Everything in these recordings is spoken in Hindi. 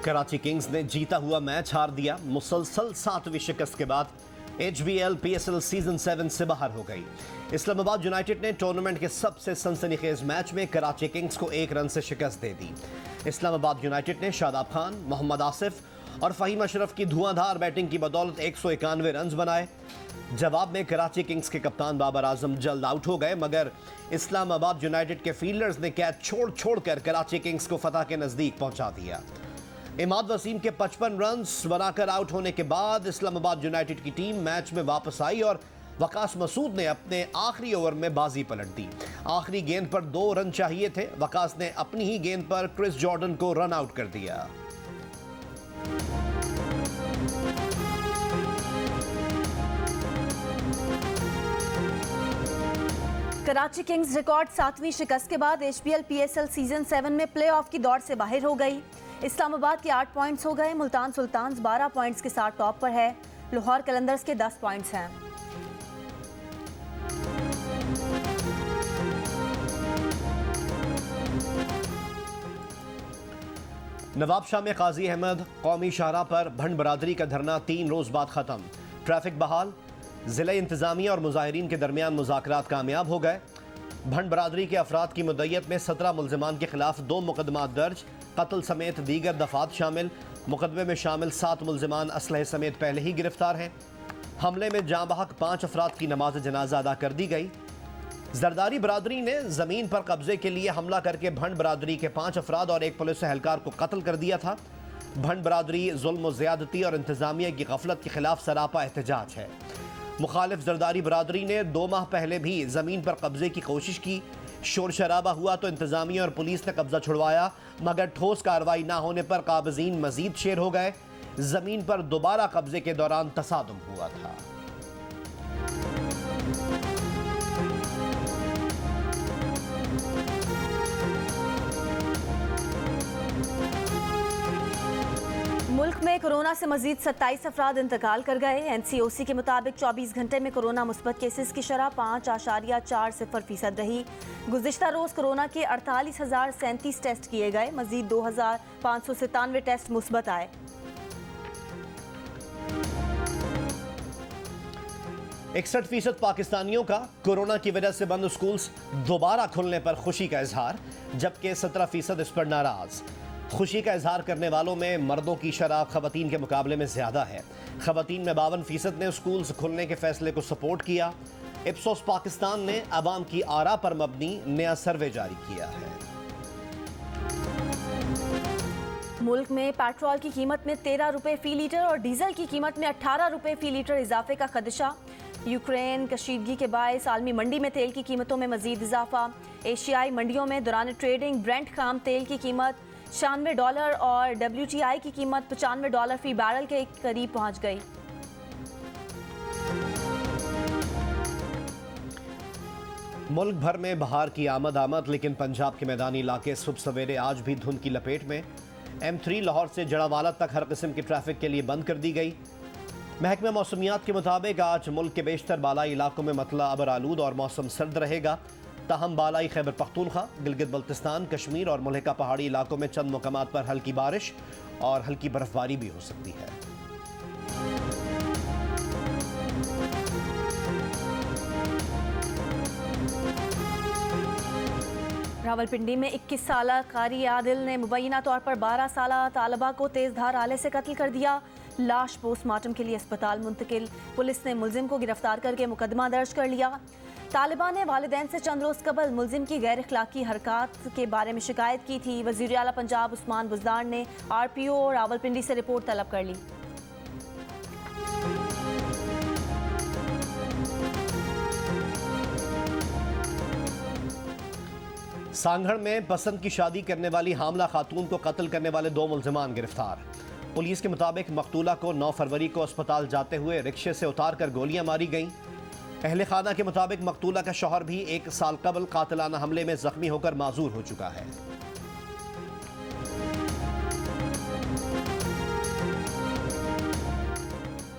कराची किंग्स ने जीता हुआ मैच हार दिया। मुसलसल 7वीं शिकस्त के बाद HBL PSL सीजन 7 से बाहर हो गई। इस्लामाबाद यूनाइटेड ने टूर्नामेंट के सबसे सनसनीखेज मैच में कराची किंग्स को 1 रन से शिकस्त दे दी। इस्लामाबाद यूनाइटेड ने शादाब खान, मोहम्मद आसिफ और फ़हीम अशरफ की धुआंधार बैटिंग की बदौलत 191 रन बनाए। जवाब में कराची किंग्स के कप्तान बाबर आजम जल्द आउट हो गए, मगर इस्लामाबाद यूनाइटेड के फील्डर्स ने कैच छोड़कर कराची किंग्स को फतह के नज़दीक पहुंचा दिया। इमाद वसीम के 55 रन बनाकर आउट होने के बाद इस्लामाबाद यूनाइटेड की टीम मैच में वापस आई और वकास मसूद ने अपने आखिरी ओवर में बाजी पलट दी। आखिरी गेंद पर 2 रन चाहिए थे। वकास ने अपनी ही गेंद पर क्रिस जॉर्डन को रन आउट कर दिया। कराची किंग्स रिकॉर्ड 7वीं शिकस्त के बाद HBL PSL सीजन 7 में प्लेऑफ की दौड़ से बाहर हो गई। इस्लामाबाद के 8 पॉइंट्स हो गए। मुल्तान सुल्तान्स 12 पॉइंट्स के साथ टॉप पर है। लाहौर कलंदर्स के 10 पॉइंट्स हैं। नवाबशाह में काजी अहमद कौमी शाहराह पर भंड बरादरी का धरना 3 रोज बाद खत्म। ट्रैफिक बहाल। ज़िला इंतज़ामिया और मुजाहिरीन के दरमियान मुज़ाकरात कामयाब हो गए। भंड बरादरी के अफराद की मुद्दत में 17 मुल्ज़िमान के खिलाफ 2 मुकदमात दर्ज। कत्ल समेत दीगर दफात शामिल। मुकदमे में शामिल 7 मुल्ज़िमान असलहे समेत पहले ही गिरफ्तार हैं। हमले में जाँ बहक 5 अफराद की नमाज जनाजा अदा कर दी गई। जरदारी बरादरी ने ज़मीन पर कब्जे के लिए हमला करके भंड बरादरी के 5 अफराद और एक पुलिस एहलकार को कत्ल कर दिया था। भंड बरादरी जुल्म ज़्यादती और इंतज़ामिया की गफलत के खिलाफ सरापा एहतजाज है। मुखालिफ जरदारी बरादरी ने 2 माह पहले भी ज़मीन पर कब्जे की कोशिश की। शोर शराबा हुआ तो इंतज़ामिया और पुलिस ने कब्जा छुड़वाया, मगर ठोस कार्रवाई ना होने पर काबिज़ीन मजीद शेर हो गए। ज़मीन पर दोबारा कब्जे के दौरान तसादुम हुआ था। मुल्क में कोरोना से मजीद 27 अफराद इंतकाल कर गए। NCOC के मुताबिक 24 घंटे में कोरोना मुस्बत केसेस की शरह 5.40% रही। गुज़िश्ता रोज़ कोरोना के 48,037 टेस्ट किए गए। मजीद 2,597 टेस्ट मुस्बत आए। इकसठ % पाकिस्तानियों का कोरोना की वजह से बंद स्कूल्स दोबारा खुलने पर खुशी का इजहार, जबकि 17% इस पर नाराज। खुशी का इजहार करने वालों में मर्दों की शरह खवातीन के मुकाबले में ज़्यादा है। खवातीन में 52% ने स्कूल्स खुलने के फैसले को सपोर्ट किया। इप्सोस पाकिस्तान ने अवाम की आरा पर मबनी नया सर्वे जारी किया है। मुल्क में पेट्रोल की कीमत में 13 रुपये फ़ी लीटर और डीजल की कीमत में 18 रुपये फ़ी लीटर इजाफे का खदशा। यूक्रेन कशीदगी के बायस आलमी मंडी में तेल की कीमतों में मजीद इजाफा। एशियाई मंडियों में दौरान ट्रेडिंग ब्रेंट खाम तेल की कीमत $96 और WTI की कीमत $95 फ़ी बैरल के करीब पहुंच गई। मुल्क भर में बहार की आमद, लेकिन पंजाब के मैदानी इलाके सुबह सवेरे आज भी धुंध की लपेट में। M3 लाहौर से जड़ावाला तक हर किस्म की ट्रैफिक के लिए बंद कर दी गई। महकमा मौसमियात के मुताबिक आज मुल्क के बेशतर बालाई इलाकों में मतला अबर आलूद और मौसम सर्द रहेगा। ताहम बालाई खैबर पख्तूनख्वा, गिलगित बल्तिस्तान, कश्मीर और मुल्हिका पहाड़ी इलाकों में चंद मुकामात पर हल्की बारिश और हल्की बर्फबारी भी हो सकती है। रावलपिंडी में 21 साला कारी आदिल ने मुबैना तौर पर 12 साला तालिबा को तेज़धार आले से कत्ल कर दिया। लाश पोस्टमार्टम के लिए अस्पताल मुंतकिल। पुलिस ने मुलजिम को गिरफ्तार करके मुकदमा दर्ज कर लिया। तालिबान ने वालिदैन से चंद रोज़ कबल मुलजिम की गैर अखलाकी हरकत के बारे में शिकायत की थी। वज़ीर आला पंजाब उस्मान बुज़दार ने RPO रावलपिंडी से रिपोर्ट तलब कर ली। सांगढ़ में पसंद की शादी करने वाली हामला खातून को कत्ल करने वाले 2 मुल्जिमान गिरफ्तार। पुलिस के मुताबिक मकतूला को 9 फरवरी को अस्पताल जाते हुए रिक्शे से उतार कर गोलियां मारी गईं। अहले खाना के मुताबिक मकतूला का शौहर भी 1 साल कबल कातिलाना हमले में जख्मी होकर माजूर हो चुका है।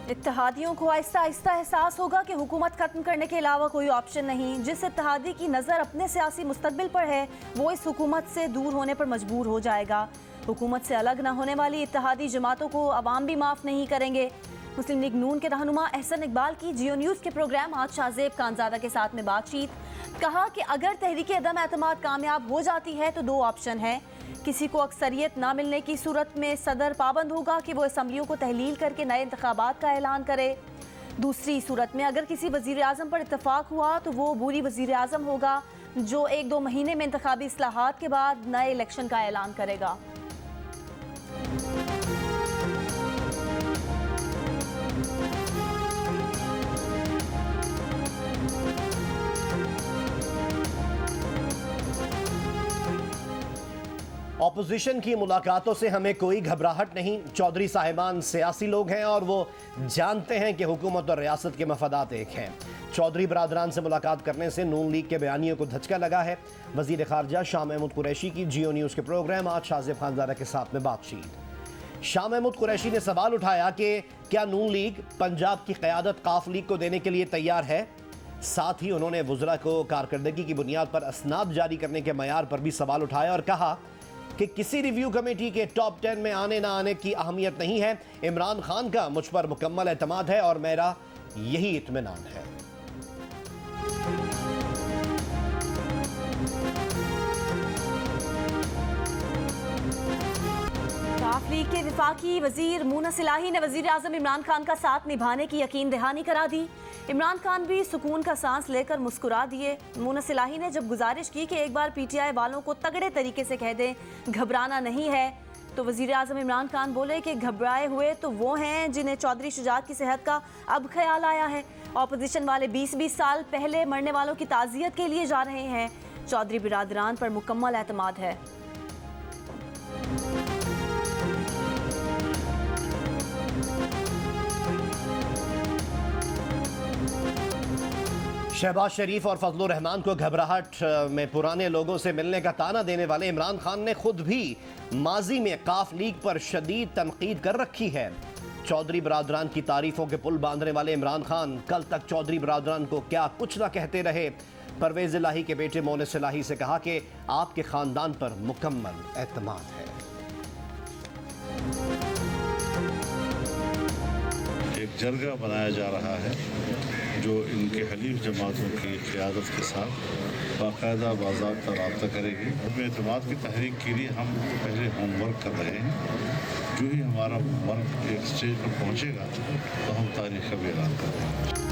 इत्तेहादियों को आहिस्ता आहिस्ता एहसास होगा कि हुकूमत खत्म करने के अलावा कोई ऑप्शन नहीं। जिस इत्तेहादी की नज़र अपने सियासी मुस्तकबिल पर है वो इस हुकूमत से दूर होने पर मजबूर हो जाएगा। हुकूमत से अलग न होने वाली इत्तेहादी जमातों को अवाम भी माफ़ नहीं करेंगे। मुस्लिम लीग नून के रहनुमा एहसन इकबाल की जियो न्यूज़ के प्रोग्राम आज शाहजेब खानजादा के साथ में बातचीत। कहा कि अगर तहरीक अदम एतमाद कामयाब हो जाती है तो दो ऑप्शन हैं। किसी को अक्सरियत ना मिलने की सूरत में सदर पाबंद होगा कि वो असम्बलियों को तहलील करके नए इंतखाबात का ऐलान करे। दूसरी सूरत में अगर किसी वज़ीर आज़म पर इत्तफाक हुआ तो वो बूरी वज़ीर आज़म होगा जो 1-2 महीने में इंतखाबी इस्लाहात के बाद नए इलेक्शन का ऐलान करेगा। ऑपोजिशन की मुलाकातों से हमें कोई घबराहट नहीं। चौधरी साहिबान सियासी लोग हैं और वो जानते हैं कि हुकूमत और रियासत के मफादात एक हैं। चौधरी बरादरान से मुलाकात करने से नून लीग के बयानियों को धचका लगा है। वज़ीर ख़ारजा शाह महमूद कुरैशी की जियो न्यूज़ के प्रोग्राम आज शाहजेब खानजादा के साथ में बातचीत। शाह महमूद कुरैशी ने सवाल उठाया कि क्या नून लीग पंजाब की क़यादत काफ लीग को देने के लिए तैयार है। साथ ही उन्होंने वज़रा को कारकर्दगी की बुनियाद पर असनाद जारी करने के मयार पर भी सवाल उठाया और कहा कि किसी रिव्यू कमेटी के टॉप 10 में आने ना आने की अहमियत नहीं है। इमरान खान का मुझ पर मुकम्मल एतमाद है और मेरा यही इत्मीनान है। काफ लीग के विफाकी वजीर मुनस इलाही ने वजीर आजम इमरान खान का साथ निभाने की यकीन दहानी करा दी। इमरान खान भी सुकून का सांस लेकर मुस्कुरा दिए। मुनस इलाही ने जब गुजारिश की कि एक बार पीटीआई वालों को तगड़े तरीके से कह दें घबराना नहीं है, तो वजीर आजम इमरान खान बोले कि घबराए हुए तो वो हैं जिन्हें चौधरी शुजात की सेहत का अब ख्याल आया है। ऑपोजिशन वाले 20-20 साल पहले मरने वालों की ताज़ियत के लिए जा रहे हैं। चौधरी बिरादरान पर मुकम्मल एतमाद है। शहबाज शरीफ और फजलुर रहमान को घबराहट में पुराने लोगों से मिलने का ताना देने वाले इमरान खान ने खुद भी माजी में काफ लीग पर शदीद तनकीद कर रखी है। चौधरी बरादरान की तारीफों के पुल बांधने वाले इमरान खान कल तक चौधरी बरादरान को क्या कुछ ना कहते रहे। परवेज इलाही के बेटे मोनिस इलाही से कहा कि आपके खानदान पर मुकम्मल एतमाद है। एक जरगा बनाया जा रहा है जो इनके हलीफ जमातों की क़यादत के साथ बाकायदा बाज़ाब्ता रब्ता करेगी। अपने एतमाद की तहरीक के लिए हम पहले होमवर्क कर रहे हैं। जो ही हमारा होमवर्क एक स्टेज पर पहुँचेगा तो हम तारीख का ऐलान करेंगे।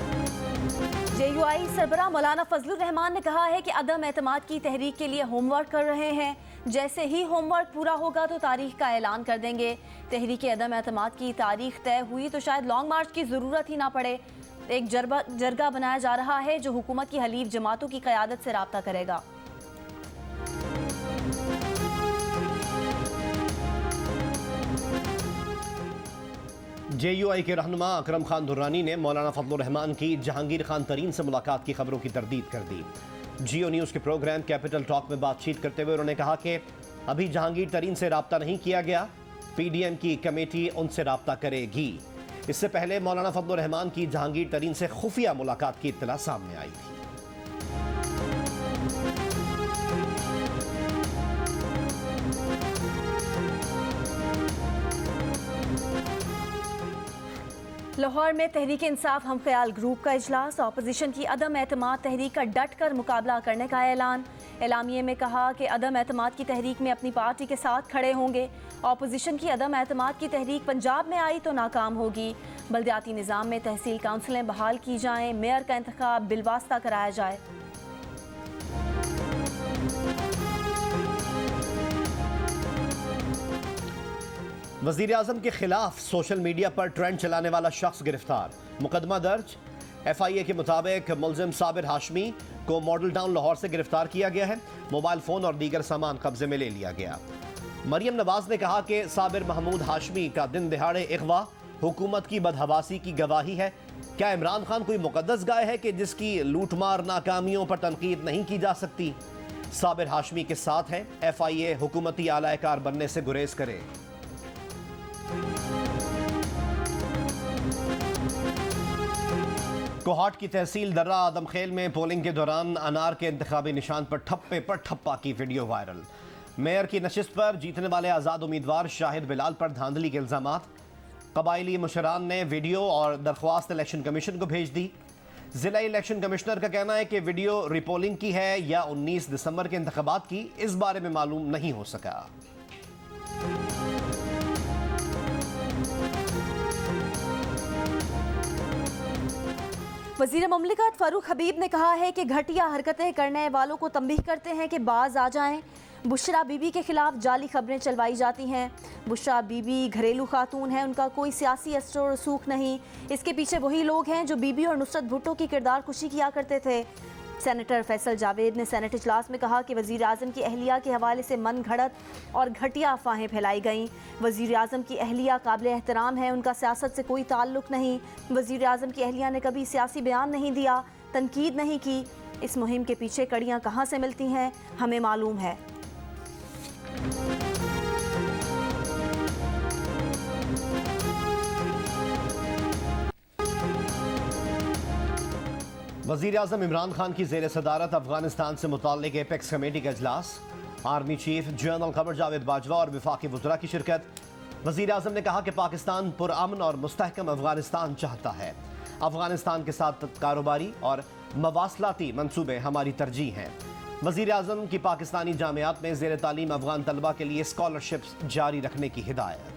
JUI सरबराह मौलाना फजलुर रहमान ने कहा है कि अदम एतमाद की तहरीक के लिए होमवर्क कर रहे हैं। जैसे ही होमवर्क पूरा होगा तो तारीख का ऐलान कर देंगे। तहरीक अदम एतमाद की तारीख तय हुई तो शायद लॉन्ग मार्च की ज़रूरत ही ना पड़े। एक जरगा बनाया जा रहा है जो हुकूमत की हलीफ जमातों की क़यादत से राब्ता करेगा। JUI के रहनुमा अकरम खान दुर्रानी ने मौलाना फजलुर रहमान की जहांगीर खान तरीन से मुलाकात की खबरों की तरदीद कर दी। जियो न्यूज़ के प्रोग्राम कैपिटल टॉक में बातचीत करते हुए उन्होंने कहा कि अभी जहांगीर तरीन से राब्ता नहीं किया गया, PDM की कमेटी उनसे राब्ता करेगी। इससे पहले मौलाना फजलुर रहमान की जहांगीर तरीन से खुफिया मुलाकात की इत्तला सामने आई थी। लाहौर में तहरीक इंसाफ हम ख्याल ग्रुप का इजलास। ऑपोजिशन की अदम एतमाद तहरीक का डट कर मुकाबला करने का ऐलान। एलामिये में कहा कि अदम एतमाद की तहरीक में अपनी पार्टी के साथ खड़े होंगे। ऑपोजिशन की अदम एतमाद की तहरीक पंजाब में आई तो नाकाम होगी। बल्दियाती निज़ाम में तहसील काउंसिलें बहाल की जाएं, मेयर का इंतखाब बिलवास्ता कराया जाए। वज़ीर आज़म के खिलाफ सोशल मीडिया पर ट्रेंड चलाने वाला शख्स गिरफ्तार। मुकदमा दर्ज। FIA के मुताबिक मुलजिम साबिर हाशमी को मॉडल टाउन लाहौर से गिरफ्तार किया गया है। मोबाइल फ़ोन और दीगर सामान कब्जे में ले लिया गया। मरियम नवाज ने कहा कि साबिर महमूद हाशमी का दिन दिहाड़े इगवा हुकूमत की बदहवासी की गवाही है। क्या इमरान खान कोई मुकद्दस गाय है कि जिसकी लूटमार नाकामियों पर तनकीद नहीं की जा सकती। साबिर हाशमी के साथ है। FIA हुकूमती आलाकार बनने से गुरेज करे। कोहाट की तहसील दर्रा आदमखेल में पोलिंग के दौरान अनार के इंतखाबी निशान पर ठप्पा की वीडियो वायरल। मेयर की नशिस्त पर जीतने वाले आज़ाद उम्मीदवार शाहिद बिलाल पर धांधली के इल्जामात। कबायली मुशरान ने वीडियो और दरख्वास्त इलेक्शन कमीशन को भेज दी। जिला इलेक्शन कमिश्नर का कहना है कि वीडियो रिपोलिंग की है या 19 दिसंबर के इंतखाबात की, इस बारे में मालूम नहीं हो सका। वज़ीर मुमलिकत फारूक हबीब ने कहा है कि घटिया हरकतें करने वालों को तंबीह करते हैं कि बाज आ जाएं। बुशरा बीबी के खिलाफ जाली खबरें चलवाई जाती हैं। बुशरा बीबी घरेलू खातून है, उनका कोई सियासी असर और रसूख नहीं। इसके पीछे वही लोग हैं जो बीबी और नुसरत भुट्टो की किरदार कुशी किया करते थे। सेनेटर फैसल जावेद ने सेनेट इजलास में कहा कि वज़ीर आज़म की अहलिया के हवाले से मन घड़त और घटिया अफवाहें फैलाई गईं। वज़ीर आज़म की अहलिया काबिल एहतराम है, उनका सियासत से कोई ताल्लुक़ नहीं। वज़ीर आज़म की अहलिया ने कभी सियासी बयान नहीं दिया, तनकीद नहीं की। इस मुहिम के पीछे कड़ियाँ कहाँ से मिलती हैं, हमें मालूम है। वज़ीर आज़म इमरान खान की ज़ेर सदारत अफगानिस्तान से मुताल्लिक़ एपेक्स कमेटी का इजलास। आर्मी चीफ जनरल क़मर जावेद बाजवा और वफाकी वज़रा की शिरकत। वज़ीर आज़म ने कहा कि पाकिस्तान पुरअमन और मुस्तहकम अफगानिस्तान चाहता है। अफगानिस्तान के साथ कारोबारी और मवासलाती मंसूबे हमारी तरजीह हैं। वज़ीर आज़म की पाकिस्तानी जामियात में ज़ेर तालीम अफगान तलबा के लिए स्कॉलरशिप्स जारी रखने की हिदायत।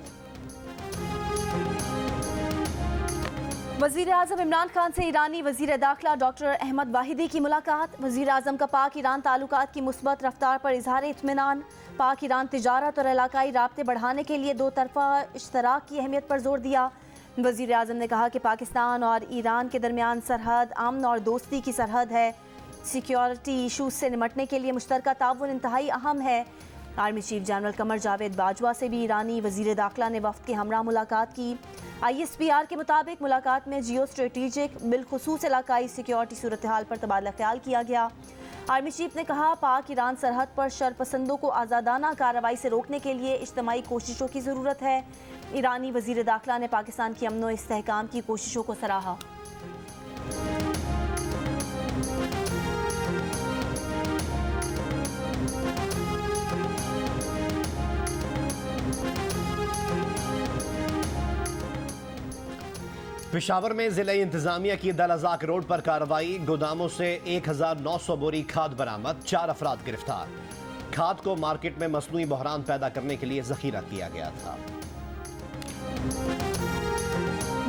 वज़ीर आज़म इमरान खान से ईरानी वज़ीर दाखिला डॉक्टर अहमद वाहिदी की मुलाकात। वज़ीर आज़म का पाक ईरान ताल्लुकात की मुस्बत रफ्तार पर इजहार इत्मीनान। पाक ईरान तिजारत और इलाकाई राब्ते बढ़ाने के लिए दो तरफ़ा इश्तराक की अहमियत पर जोर दिया। वज़ीर आज़म ने कहा कि पाकिस्तान और ईरान के दरमियान सरहद अमन और दोस्ती की सरहद है। सिक्योरिटी इशूज़ से निमटने के लिए मुश्तरका ताउन इंतहाई अहम है। आर्मी चीफ जनरल क़मर जावेद बाजवा से भी ईरानी वज़ीर दाखिला ने वफ़द के हमरा मुलाकात की। ISPR के मुताबिक मुलाकात में जियो स्ट्रेटेजिक बिलखुसूस इलाकाई सिक्योरिटी सूरत हाल पर तबादला ख्याल किया गया। आर्मी चीफ ने कहा पाक ईरान सरहद पर शरपसंदों को आज़ादाना कार्रवाई से रोकने के लिए इज्तमाई कोशिशों की ज़रूरत है। ईरानी वज़ीर दाखिला ने पाकिस्तान की अमन व इस्तेहकाम की कोशिशों को सराहा। पेशावर में ज़िला इंतज़ामिया की दलअज़ाक रोड पर कार्रवाई। गोदामों से 1900 बोरी खाद बरामद, 4 अफराद गिरफ्तार। खाद को मार्केट में मसनूई बहरान पैदा करने के लिए ज़ख़ीरा किया गया था।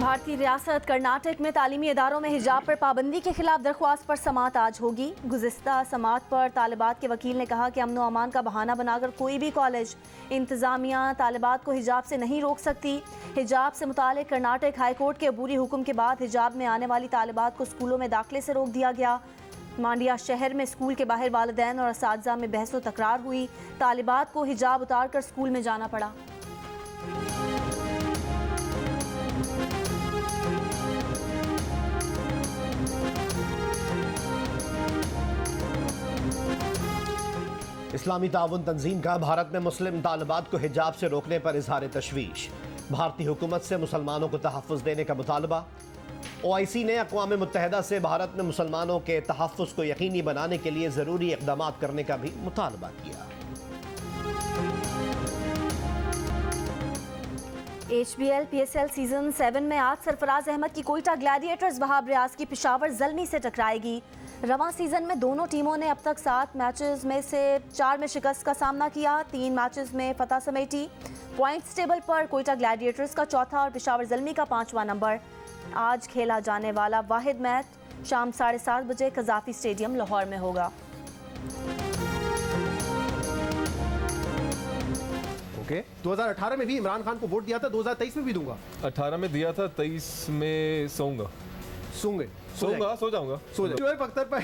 भारतीय रियासत कर्नाटक में तालीमी इदारों में हिजाब पर पाबंदी के खिलाफ दरख्वास्त पर समाअत आज होगी। गुज़िश्ता समाअत पर तालिबात के वकील ने कहा कि अमन व अमान का बहाना बनाकर कोई भी कॉलेज इंतज़ामिया तालिबात को हिजाब से नहीं रोक सकती। हिजाब से मुतालिक कर्नाटक हाई कोर्ट के अबूरी हुक्म के बाद हिजाब में आने वाली तालिबात को स्कूलों में दाखिले से रोक दिया गया। मांडिया शहर में स्कूल के बाहर वालिदैन और असातिज़ा में बहस व तकरार हुई। तालिबात को हिजाब उतार कर स्कूल में जाना पड़ा। इस्लामी ताउन तंजीम का भारत में मुस्लिम तालिबात को हिजाब से रोकने पर इजहार तशवीश। भारतीय हुकूमत से मुसलमानों को तहफ़्फ़ुज़ देने का मुतालबा। OIC ने अक़वाम मुत्तहिदा से भारत में मुसलमानों के तहफ़्फ़ुज़ को यकीनी बनाने के लिए ज़रूरी इक़दाम करने का भी मुतालबा किया। HBL PSL सीजन 7 में आज सरफराज अहमद की कोयटा ग्लैडिएटर्स वहाब रियाज की पेशावर ज़ल्मी से टकराएगी। रवां सीजन में दोनों टीमों ने अब तक 7 मैचेस में से 4 में शिकस्त का सामना किया, 3 मैचेस में फतह समेटी। पॉइंट्स टेबल पर कोयटा ग्लैडिएटर्स का चौथा और पेशावर ज़ल्मी का 5वां नंबर। आज खेला जाने वाला वाहिद मैच शाम 7:30 बजे कज़ाफ़ी स्टेडियम लाहौर में होगा। ओके 2018 में भी इमरान खान को वोट दिया था, 2023 में भी दूंगा। 18 में दिया था, 23 में सोऊंगा सो जाऊंगा। शोएब अख्तर पर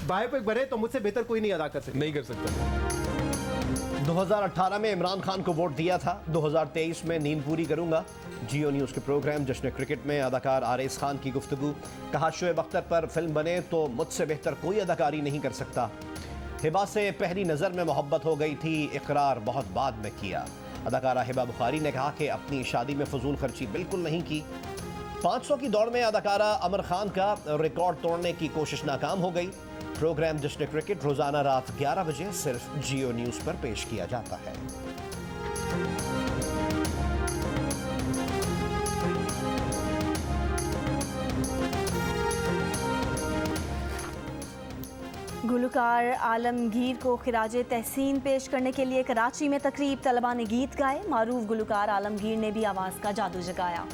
बायोपिक बने तो मुझसे बेहतर कोई नहीं अदा कर सकता। नहीं कर सकता। 2018 में इमरान खान को वोट दिया था, 2023 में नींद पूरी करूंगा। जियो न्यूज़ के प्रोग्राम जश्न क्रिकेट में अदाकार आरिस खान की गुफ्तगू। कहा शोएब अख्तर पर फिल्म बने तो मुझसे बेहतर कोई अदाकारी नहीं कर सकता। हिबा से पहली नज़र में मोहब्बत हो गई थी, इकरार बहुत बाद में किया। अदाकारा हिबा बुखारी ने कहा कि अपनी शादी में फजूल खर्ची बिल्कुल नहीं की। 500 की दौड़ में अदाकारा अमर खान का रिकॉर्ड तोड़ने की कोशिश नाकाम हो गई। प्रोग्राम डिस्ट्रिक्ट क्रिकेट रोजाना रात 11 बजे सिर्फ जियो न्यूज पर पेश किया जाता है। गुलकार आलमगीर को खिराजे तहसीन पेश करने के लिए कराची में तकरीब, तलबा ने गीत गाए। मारूफ गुलकार आलमगीर ने भी आवाज़ का जादू जगाया।